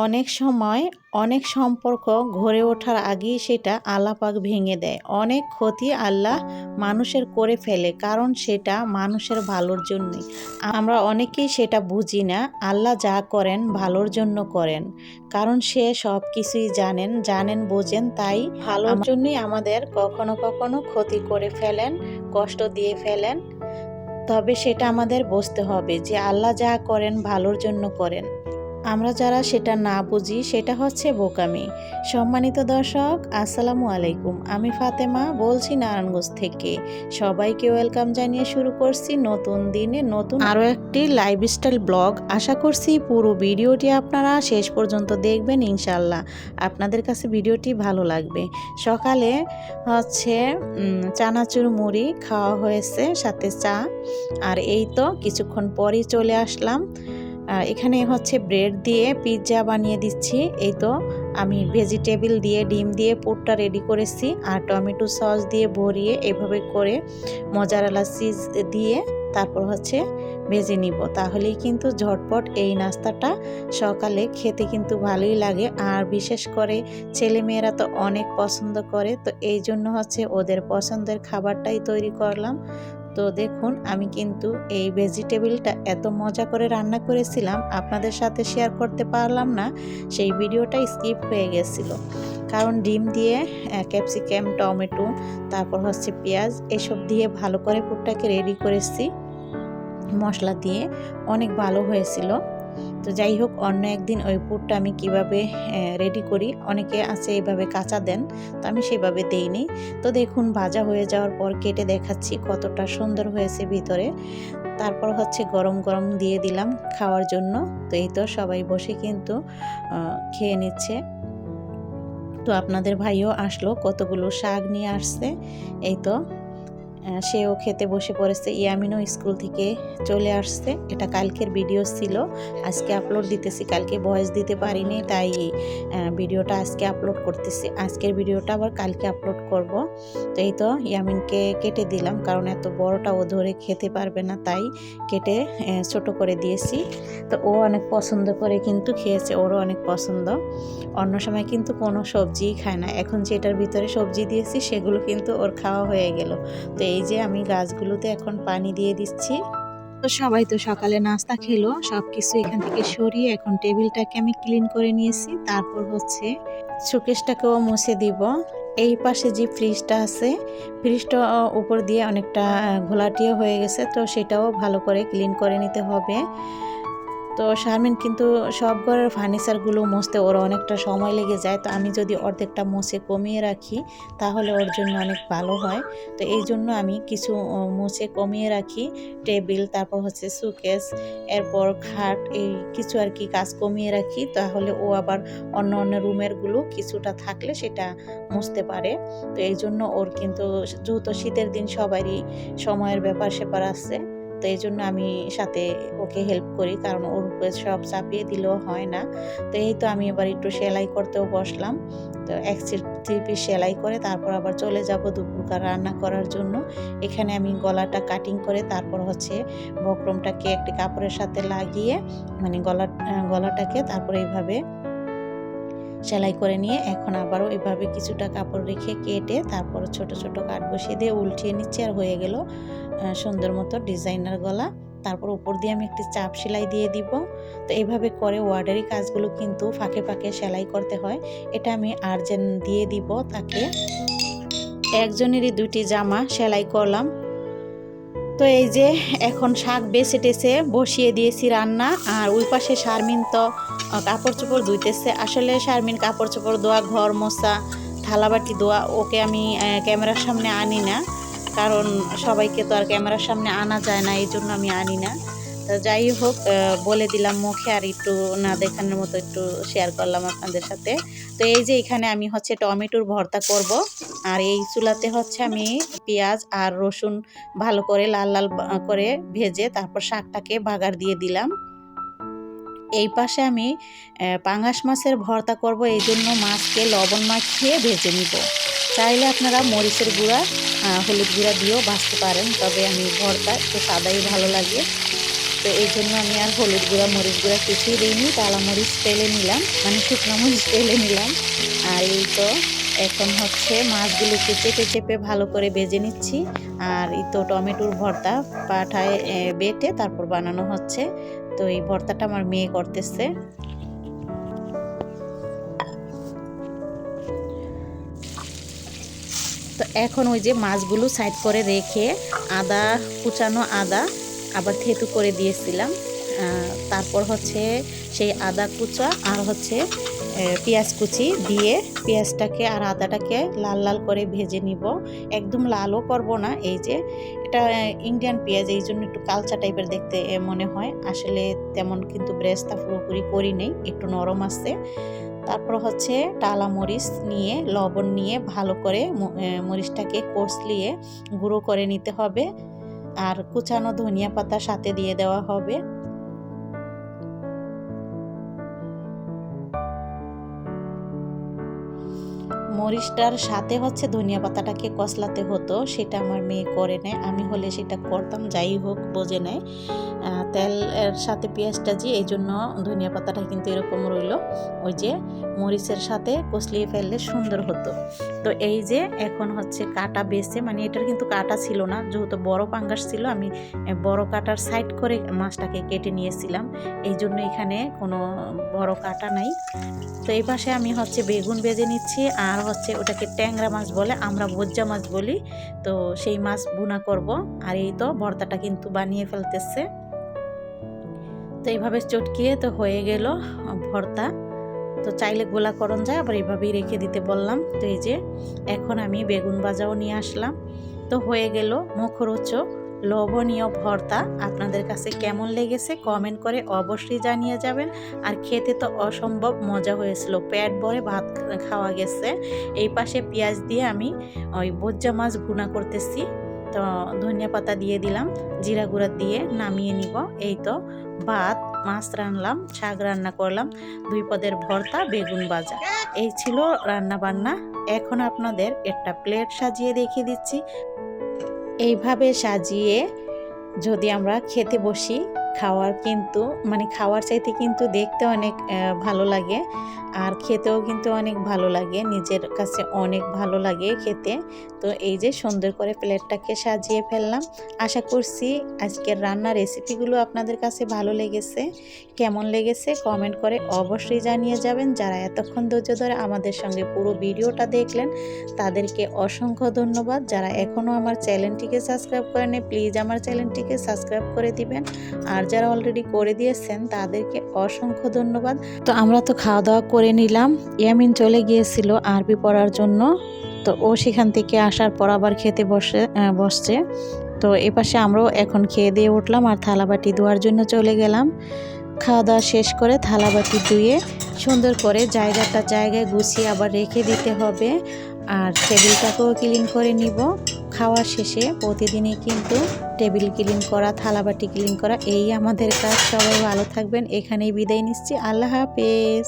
অনেক সময় অনেক সম্পর্ক গড়ে ওঠার আগেই সেটা আল্লাহ পাক ভেঙে দেয়। অনেক ক্ষতি আল্লাহ মানুষের করে ফেলে, কারণ সেটা মানুষের ভালোর জন্যই। আমরা অনেকেই সেটা বুঝি না। আল্লাহ যা করেন ভালোর জন্য করেন, কারণ সে সব কিছুই জানেন বোঝেন, তাই ভালোর জন্যই আমাদের কখনো কখনো ক্ষতি করে ফেলেন, কষ্ট দিয়ে ফেলেন। তবে সেটা আমাদের বুঝতে হবে যে আল্লাহ যা করেন ভালোর জন্য করেন। আমরা যারা সেটা না বুঝি সেটা হচ্ছে বোকামি। সম্মানিত দর্শক, আসসালামু আলাইকুম। আমি ফাতেমা বলছি নারায়ণগঞ্জ থেকে। সবাইকে ওয়েলকাম জানিয়ে শুরু করছি নতুন দিনে নতুন আরও একটি লাইফস্টাইল ব্লগ। আশা করছি পুরো ভিডিওটি আপনারা শেষ পর্যন্ত দেখবেন, ইনশাল্লাহ আপনাদের কাছে ভিডিওটি ভালো লাগবে। সকালে হচ্ছে চানাচুর মুড়ি খাওয়া হয়েছে, সাথে চা। আর এই তো কিছুক্ষণ পরই চলে আসলাম। এখানে হচ্ছে ব্রেড দিয়ে পিৎজা বানিয়ে দিচ্ছি। এই তো আমি ভেজিটেবল দিয়ে ডিম দিয়ে পুরটা রেডি করেছি, আর টমেটো সস দিয়ে ভরিয়ে এভাবে করে মোজারেলা চিজ দিয়ে তারপর হচ্ছে ভেজে নিব। তাহলেই কিন্তু ঝটপট এই নাস্তাটা সকালে খেতে কিন্তু ভালোই লাগে। আর বিশেষ করে ছেলেমেয়েরা তো অনেক পছন্দ করে, তো এই জন্য হচ্ছে ওদের পছন্দের খাবারটাই তৈরি করলাম। তো দেখুন, আমি কিন্তু এই ভেজিটেবলটা এত মজা করে রান্না করেছিলাম, আপনাদের সাথে শেয়ার করতে পারলাম না, সেই ভিডিওটা স্কিপ হয়ে গেছিল। কারণ ডিম দিয়ে ক্যাপসিকাম, টমেটো, তারপর হচ্ছে পেঁয়াজ এসব দিয়ে ভালো করে পুরটাকে রেডি করেছি মশলা দিয়ে, অনেক ভালো হয়েছিল। তো যাই হোক, অন্য একদিন ওই পুরটা আমি কিভাবে রেডি করি, অনেকে আছে এইভাবে কাঁচা দেন, তো আমি সেভাবে দেইনি। তো দেখুন, ভাজা হয়ে যাওয়ার পর কেটে দেখাচ্ছি কতটা সুন্দর হয়েছে ভিতরে। তারপর হচ্ছে গরম গরম দিয়ে দিলাম খাওয়ার জন্য। তো এই তো সবাই বসে কিন্তু খেয়ে নিচ্ছে। তো আপনাদের ভাইও আসলো, কতগুলো শাক নিয়ে আসছে। এই তো সেও খেতে বসে পড়েছে। ইয়ামিনও স্কুল থেকে চলে আসছে। এটা কালকের ভিডিও ছিল, আজকে আপলোড দিতেছি। কালকে ভয়েস দিতে পারিনি, তাই ভিডিওটা আজকে আপলোড করতেছি। আজকের ভিডিওটা আবার কালকে আপলোড করব। তো এই তো ইয়ামিনকে কেটে দিলাম, কারণ এত বড়টা ও ধরে খেতে পারবে না, তাই কেটে ছোট করে দিয়েছি। তো ও অনেক পছন্দ করে কিন্তু খেয়েছে, ওরও অনেক পছন্দ। অন্য সময় কিন্তু কোনো সবজিই খায় না, এখন যেটার ভিতরে সবজি দিয়েছি সেগুলো কিন্তু ওর খাওয়া হয়ে গেল। তো এই যে আমি গাছগুলোতে এখন পানি দিয়ে দিচ্ছি। তো সবাই তো সকালে নাস্তা খেলো, সবকিছু এখান থেকে সরিয়ে এখন টেবিলটাকে আমি ক্লিন করে নিয়েছি। তারপর হচ্ছে শোকেসটাকেও মুছে দিব। এই পাশে যে ফ্রিজটা আছে, ফ্রিজটা উপর দিয়ে অনেকটা ঘোলাটিও হয়ে গেছে, তো সেটাও ভালো করে ক্লিন করে নিতে হবে। তো শারমিন কিন্তু সব ঘরের ফার্নিচারগুলো মুছতে ওর অনেকটা সময় লেগে যায়। তো আমি যদি অর্ধেকটা মুছে কমিয়ে রাখি তাহলে ওর জন্য অনেক ভালো হয়। তো এই জন্য আমি কিছু মুছে কমিয়ে রাখি, টেবিল, তারপর হচ্ছে সুকেস, এরপর খাট, এই কিছু আর কি কাজ কমিয়ে রাখি। তাহলে ও আবার অন্য অন্য রুমেরগুলো কিছুটা থাকলে সেটা মুছতে পারে। তো এই জন্য ওর কিন্তু, যেহেতু শীতের দিন সবারই সময়ের ব্যাপার স্যাপার আছে, তো এই জন্য আমি সাথে ওকে হেল্প করি, কারণ ওর উপরে সব চাপিয়ে দিলেও হয় না। তো এই তো আমি এবার একটু সেলাই করতেও বসলাম। তো এক থ্রি পিস সেলাই করে তারপর আবার চলে যাব দুপুরকার রান্না করার জন্য। এখানে আমি গলাটা কাটিং করে তারপর হচ্ছে বক্রমটাকে একটি কাপড়ের সাথে লাগিয়ে, মানে গলাটাকে তারপর এইভাবে সেলাই করে নিয়ে এখন আবারও এভাবে কিছুটা কাপড় রেখে কেটে তারপর ছোট ছোট কাট বসিয়ে দিয়ে উল্টিয়ে নিচ্ছে, আর হয়ে গেল সুন্দর মতো ডিজাইনার গলা। তারপর উপর দিয়ে আমি একটি চাপ সেলাই দিয়ে দিব। তো এইভাবে করে ওয়ার্ডারি কাজগুলো কিন্তু ফাঁকে ফাঁকে সেলাই করতে হয়। এটা আমি আর্জেন্ট দিয়ে দিব তাকে। একজনেরই দুটি জামা সেলাই করলাম। তো এই যে এখন শাক বেছে টেছে বসিয়ে দিয়েছি রান্না। আর ওই পাশে শারমিন তো কাপড় চোপড় ধুইতেছে। আসলে শারমিন কাপড় চোপড় ধোয়া, ঘর মোছা, থালাবাটি ধোয়া, ওকে আমি ক্যামেরার সামনে আনি না, কারণ সবাইকে তো আর ক্যামেরার সামনে আনা যায় না, এই জন্য আমি আনি না। তো যাই হোক, বলে দিলাম মুখে, আর একটু না দেখানোর মতো একটু শেয়ার করলাম আপনাদের সাথে। তো এই যে এখানে আমি হচ্ছে টমেটোর ভর্তা করব। আর এই চুলাতে হচ্ছে আমি পেঁয়াজ আর রসুন ভালো করে লাল লাল করে ভেজে তারপর শাকটাকে বাগার দিয়ে দিলাম। এই পাশে আমি পাঙ্গাস মাছের ভর্তা করব, এই জন্য মাছকে লবণ মাখিয়ে ভেজে নিব। চাইলে আপনারা মরিচের গুঁড়া, হলুদ গুঁড়া দিয়েও ভাজতে পারেন, তবে আমি ভর্তা একটু সাদাই ভালো লাগে। তো এই জন্য আমি আর হলুদ গুঁড়া মরিচ গুঁড়া কিছুই দিইনি, টালা মরিচ তেলে নিলাম, মানে শুকনো মরিচ তেলে নিলাম। আর এই তো এখন হচ্ছে মাছগুলোকে চেপে চেপে ভালো করে ভেজে নিচ্ছি। আর এই তো টমেটোর ভর্তা পাঠায় বেটে তারপর বানানো হচ্ছে। তো এই ভর্তাটা আমার মেয়ে করতেছে। তো এখন ওই যে মাছগুলো সাইড করে রেখে আদা, কুচানো আদা আবার থেতু করে দিয়েছিলাম। তারপর হচ্ছে সেই আদা কুচা আর হচ্ছে পেঁয়াজ কুচি দিয়ে পেঁয়াজটাকে আর আদাটাকে লাল লাল করে ভেজে নিব। একদম লালও করব না, এই যে এটা ইন্ডিয়ান পেঁয়াজ, এই জন্য একটু কালচা টাইপের দেখতে মনে হয়, আসলে তেমন কিন্তু ব্রেস্তা পুরোপুরি করি নেই, একটু নরম আছে। তারপর হচ্ছে টালা মরিচ নিয়ে লবণ নিয়ে ভালো করে মরিচটাকে কষলিয়ে গুঁড়ো করে নিতে হবে। আর কুচানো ধনিয়া পাতা সাথে দিয়ে দেওয়া হবে। মরিচটার সাথে হচ্ছে ধনিয়া পাতাটাকে কষলাতে হতো, সেটা আমার মেয়ে করে নেয়, আমি হলে সেটা করতাম, যাই হোক বোঝে নেয়। তেলের সাথে পেঁয়াজটা যে এই জন্য ধনিয়া পাতাটা কিন্তু এরকম রইল, ওই যে মরিচের সাথে কষলিয়ে ফেললে সুন্দর হতো। তো এই যে এখন হচ্ছে কাটা বেছে, মানে এটার কিন্তু কাটা ছিল না, যেহেতু বড় পাঙ্গাস ছিল, আমি বড় কাটার সাইড করে মাছটাকে কেটে নিয়েছিলাম, এই জন্য এখানে কোনো বড় কাটা নাই। তো এই পাশে আমি হচ্ছে বেগুন ভেজে নিচ্ছি, আর হচ্ছে ওটাকে ট্যাংরা মাছ বলে, আমরা ভোজ্জা মাছ বলি। তো সেই মাছ ভুনা করব। আর এই তো ভর্তাটা কিন্তু বানিয়ে ফেলতেছে। তো এইভাবে চটকিয়ে তো হয়ে গেল ভর্তা। তো চাইলে গোলা করণ যায়, আবার এইভাবেই রেখে দিতে বললাম। তো এই যে এখন আমি বেগুন ভাজাও নিয়ে আসলাম। তো হয়ে গেল মুখরোচক লোভনীয় ভর্তা। আপনাদের কাছে কেমন লেগেছে কমেন্ট করে অবশ্যই জানিয়ে যাবেন। আর খেতে তো অসম্ভব মজা হয়েছিল, পেট ভরে ভাত খাওয়া গেছে। এই পাশে পেঁয়াজ দিয়ে আমি ওই ভোজ্জা মাছ ভুনা করতেছি। তো ধনিয়া পাতা দিয়ে দিলাম, জিরা গুঁড়া দিয়ে নামিয়ে নিব। এই তো ভাত, মাছ রান্নালাম, শাক রান্না করলাম, 2 পদের ভর্তা, বেগুন ভাজা, এই ছিল রান্না বান্না। এখন আপনাদের একটা প্লেট সাজিয়ে দেখিয়ে দিচ্ছি। এইভাবে সাজিয়ে যদি আমরা খেতে বসি, খাওয়ার কিন্তু মানে খাওয়ার চাইতে কিন্তু দেখতে অনেক ভালো লাগে, আর খেতেও কিন্তু অনেক ভালো লাগে, নিজের কাছে অনেক ভালো লাগে খেতে। তো এই যে সুন্দর করে প্লেটটাকে সাজিয়ে ফেললাম। আশা করছি আজকের রান্নার রেসিপিগুলো আপনাদের কাছে ভালো লেগেছে। কেমন লেগেছে কমেন্ট করে অবশ্যই জানিয়ে যাবেন। যারা এতক্ষণ ধৈর্য ধরে আমাদের সঙ্গে পুরো ভিডিওটা দেখলেন তাদেরকে অসংখ্য ধন্যবাদ। যারা এখনও আমার চ্যানেলটিকে সাবস্ক্রাইব করেনি প্লিজ আমার চ্যানেলটিকে সাবস্ক্রাইব করে দিবেন, আর যারা অলরেডি করে দিয়েছেন তাদেরকে অসংখ্য ধন্যবাদ। তো আমরা তো খাওয়া দাওয়া করে নিলাম। ইয়ামিন চলে গিয়েছিল আরবি পড়ার জন্য, তো ও সেখান থেকে আসার পর আবার খেতে বসছে। তো এপাশে আমরাও এখন খেয়ে দিয়ে উঠলাম আর থালাবাটি ধোয়ার জন্য চলে গেলাম। খাওয়া দাওয়া শেষ করে থালাবাটি ধুয়ে সুন্দর করে জায়গায় গুছিয়ে আবার রেখে দিতে হবে, আর টেবিলটাকেও ক্লিন করে নিব। খাওয়া শেষে প্রতিদিনই কিন্তু টেবিল ক্লিন করা, থালাবাটি ক্লিন করা, এই আমাদের কাজ। সবাই ভালো থাকবেন, এখানেই বিদায় নিচ্ছি। আল্লাহ হাফেজ।